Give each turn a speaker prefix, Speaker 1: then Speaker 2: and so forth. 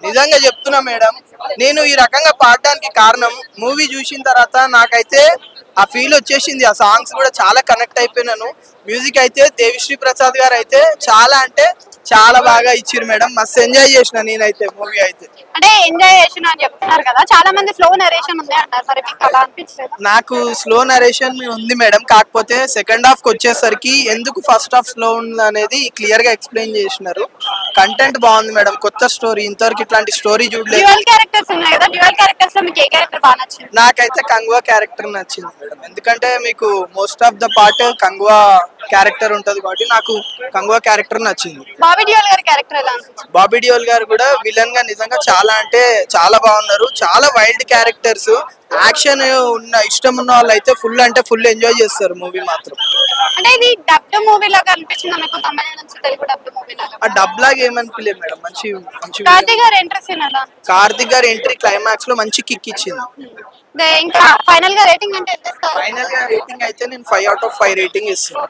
Speaker 1: నిజంగా చెప్తున్నా మేడం, నేను ఈ రకంగా పాడడానికి కారణం మూవీ చూసిన తర్వాత నాకైతే ఆ ఫీల్ వచ్చేసింది. ఆ సాంగ్స్ కూడా చాలా కనెక్ట్ అయిపోయినాను. మ్యూజిక్ అయితే దేవిశ్రీ ప్రసాద్ గారు అయితే చాలా అంటే చాలా బాగా ఇచ్చిరు మేడం. మస్తు ఎంజాయ్ చేసిన నేనైతే మూవీ అయితే.
Speaker 2: అంటే ఎంజాయ్ చేసిన అని చెప్తున్నారు కదా, చాలా మంది స్లో నరేషన్ ఉంది అంటారు, మరి మీకు అలా అనిపించలేదు?
Speaker 1: నాకు స్లో నరేషన్ ఉంది మేడం, కాకపోతే సెకండ్ హాఫ్ కి వచ్చేసరికి ఎందుకు ఫస్ట్ హాఫ్ స్లో ఉంది అనేది క్లియర్ గా ఎక్స్ప్లెయిన్ చేసినారు. కంటెంట్ బాగుంది మేడం, కొత్త స్టోరీ, ఇంతవరకు ఇట్లాంటి స్టోరీ చూడలేదు.
Speaker 2: డ్యూయల్ క్యారెక్టర్స్ ఉన్నాయి కదా, డ్యూయల్ క్యారెక్టర్స్ లో మీకు ఏ క్యారెక్టర్ బాగా నచ్చింది?
Speaker 1: నాకైతే కంగువా క్యారెక్టర్ నచ్చింది మేడం, ఎందుకంటే మీకు most of the part Kanguva character ఉంటది కాబట్టి నాకు కంగువా క్యారెక్టర్ నచ్చింది.
Speaker 2: బాబీ డియోల్ గారి క్యారెక్టర్ ఎలా అనిపించింది?
Speaker 1: బాబీ డియోల్ గారు కూడా విలన్ గా నిజంగా చాలా అంటే చాలా బాగున్నారు. చాలా వైల్డ్ క్యారెక్టర్స్, యాక్షన్ ఉన్న ఇష్టం ఉన్న వాళ్ళు అయితే ఫుల్ అంటే ఫుల్ ఎంజాయ్ చేస్తారు మూవీ మాత్రం.
Speaker 2: అంటే ఇది డబ్డ్ మూవీ లాగా అనిపించింది మీకు, తమిళ నుంచి తెలుగు డబ్డ్ మూవీ లాగా?
Speaker 1: ఆ డబ్ లాగా ఏమనిపించలేదు మేడం, మంచి మంచి.
Speaker 2: కార్తీక్ గారి ఎంట్రీ సీన్ ఎలా?
Speaker 1: కార్తిక్ గారి ఎంట్రీ క్లైమాక్స్ లో మంచి కిక్ ఇచ్చింది.
Speaker 2: ఇంకా ఫైనల్ గా రేటింగ్ అంటే ఎంత ఇస్తారు?
Speaker 1: ఫైనల్ గా రేటింగ్ అయితే నేను 5/5 రేటింగ్ ఇస్తాను.